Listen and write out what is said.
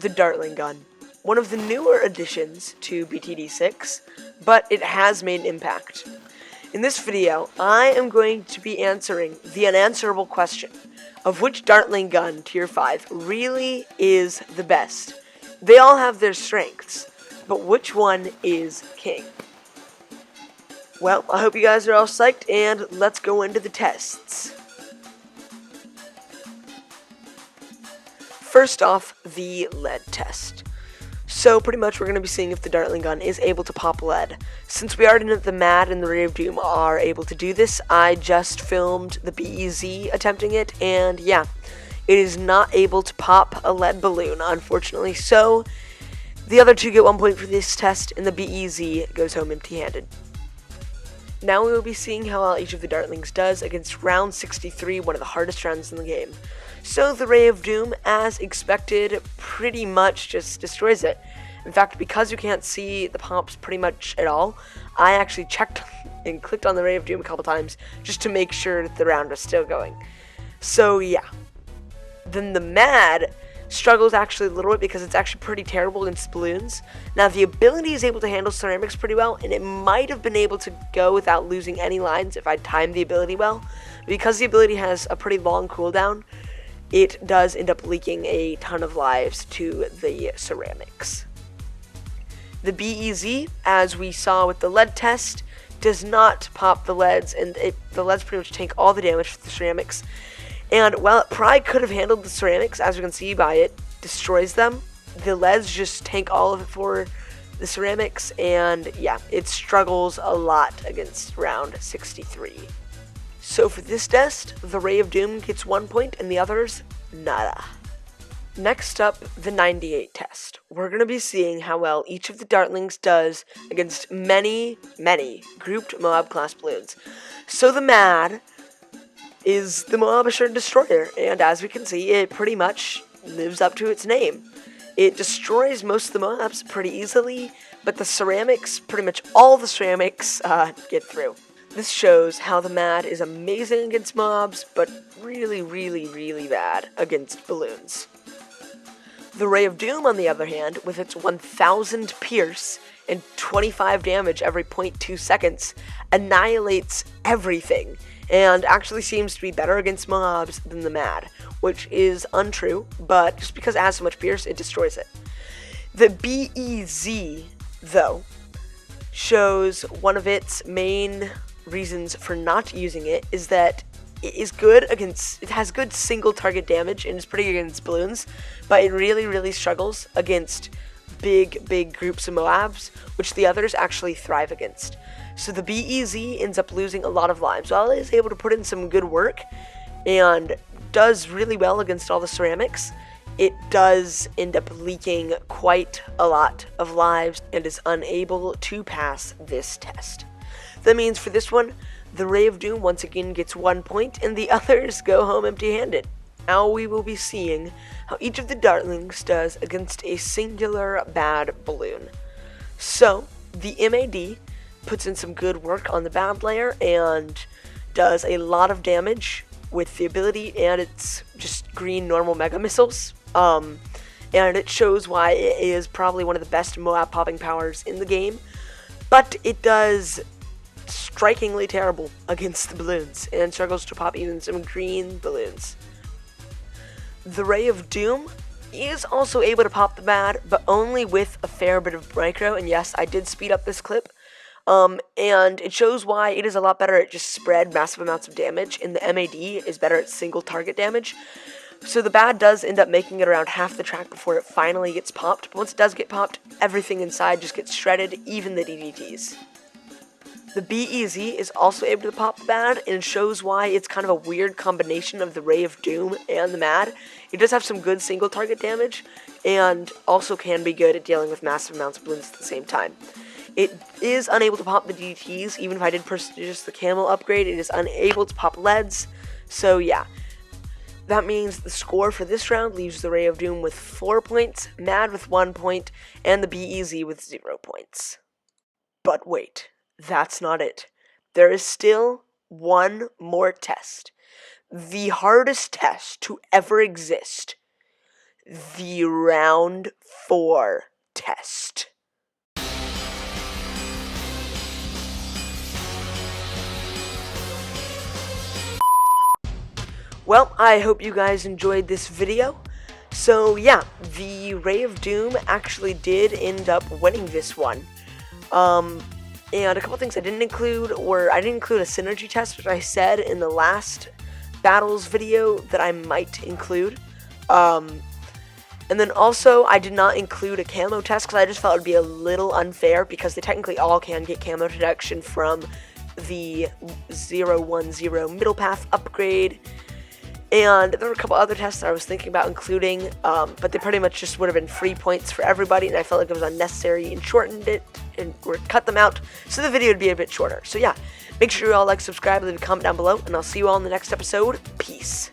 the Dartling gun. One of the newer additions to BTD6, but it has made an impact. In this video, I am going to be answering the unanswerable question of which Dartling gun tier 5 really is the best. They all have their strengths, but which one is king? Well, I hope you guys are all psyched, and let's go into the tests. First off, the lead test. So pretty much we're going to be seeing if the Dartling gun is able to pop lead. Since we already know that the MAD and the Ray of Doom are able to do this, I just filmed the BEZ attempting it, and yeah, it is not able to pop a lead balloon, unfortunately. So the other two get 1 point for this test, and the BEZ goes home empty-handed. Now we will be seeing how well each of the Dartlings does against round 63, one of the hardest rounds in the game. So the Ray of Doom, as expected, pretty much just destroys it. In fact, because you can't see the pops pretty much at all, I actually checked and clicked on the Ray of Doom a couple times just to make sure that the round was still going. So yeah. Then the MAD struggles actually a little bit because it's actually pretty terrible against balloons. Now the ability is able to handle ceramics pretty well, and it might have been able to go without losing any lines if I timed the ability well. Because the ability has a pretty long cooldown, it does end up leaking a ton of lives to the ceramics. The BEZ, as we saw with the lead test, does not pop the leads, and the leads pretty much tank all the damage for the ceramics. And while it probably could have handled the ceramics, as you can see by it destroys them, the leads just tank all of it for the ceramics, and yeah, it struggles a lot against round 63. So for this test, the Ray of Doom gets 1 point and the others, nada. Next up, the 98 test. We're going to be seeing how well each of the Dartlings does against many grouped Moab class balloons. So the MAD is the Moab Assured Destroyer, and as we can see, it pretty much lives up to its name. It destroys most of the Moabs pretty easily, but the ceramics, pretty much all the ceramics, get through. This shows how the MAD is amazing against mobs, but really bad against balloons. The Ray of Doom, on the other hand, with its 1000 pierce and 25 damage every 0.2 seconds, annihilates everything, and actually seems to be better against mobs than the MAD, which is untrue, but just because it has so much pierce, it destroys it. The BEZ, though, shows one of its main reasons for not using it is that it has good single target damage and is pretty good against balloons, but it really struggles against big groups of Moabs, which the others actually thrive against. So the BEZ ends up losing a lot of lives. While it is able to put in some good work and does really well against all the ceramics, it does end up leaking quite a lot of lives and is unable to pass this test. That means for this one, the Ray of Doom once again gets 1 point, and the others go home empty-handed. Now we will be seeing how each of the Dartlings does against a singular bad balloon. So, the MAD puts in some good work on the bad layer and does a lot of damage with the ability and its just green normal mega missiles. And it shows why it is probably one of the best Moab popping powers in the game, but it does strikingly terrible against the balloons and struggles to pop even some green balloons. The Ray of Doom is also able to pop the MAD, but only with a fair bit of micro, and yes, I did speed up this clip, and it shows why it is a lot better at just spread massive amounts of damage, and the MAD is better at single target damage. So the BAD does end up making it around half the track before it finally gets popped, but once it does get popped, everything inside just gets shredded, even the DDTs. The BEZ is also able to pop the MAD, and shows why it's kind of a weird combination of the Ray of Doom and the MAD. It does have some good single target damage, and also can be good at dealing with massive amounts of balloons at the same time. It is unable to pop the DDTs, even if I did purchase the camel upgrade, it is unable to pop leads, so yeah. That means the score for this round leaves the Ray of Doom with 4 points, MAD with 1 point, and the BEZ with 0 points. But wait. That's not it. There is still one more test. The hardest test to ever exist. the round 4 test. Well, I hope you guys enjoyed this video. So yeah, the Ray of Doom actually did end up winning this one. And a couple things I didn't include were, I didn't include a synergy test, which I said in the last battles video that I might include. And then also, I did not include a camo test because I just felt it would be a little unfair because they technically all can get camo detection from the 010 middle path upgrade. And there were a couple other tests that I was thinking about including, but they pretty much just would have been free points for everybody, and I felt like it was unnecessary and shortened it, or cut them out, so the video would be a bit shorter. So yeah, make sure you all like, subscribe, leave a comment down below, and I'll see you all in the next episode. Peace.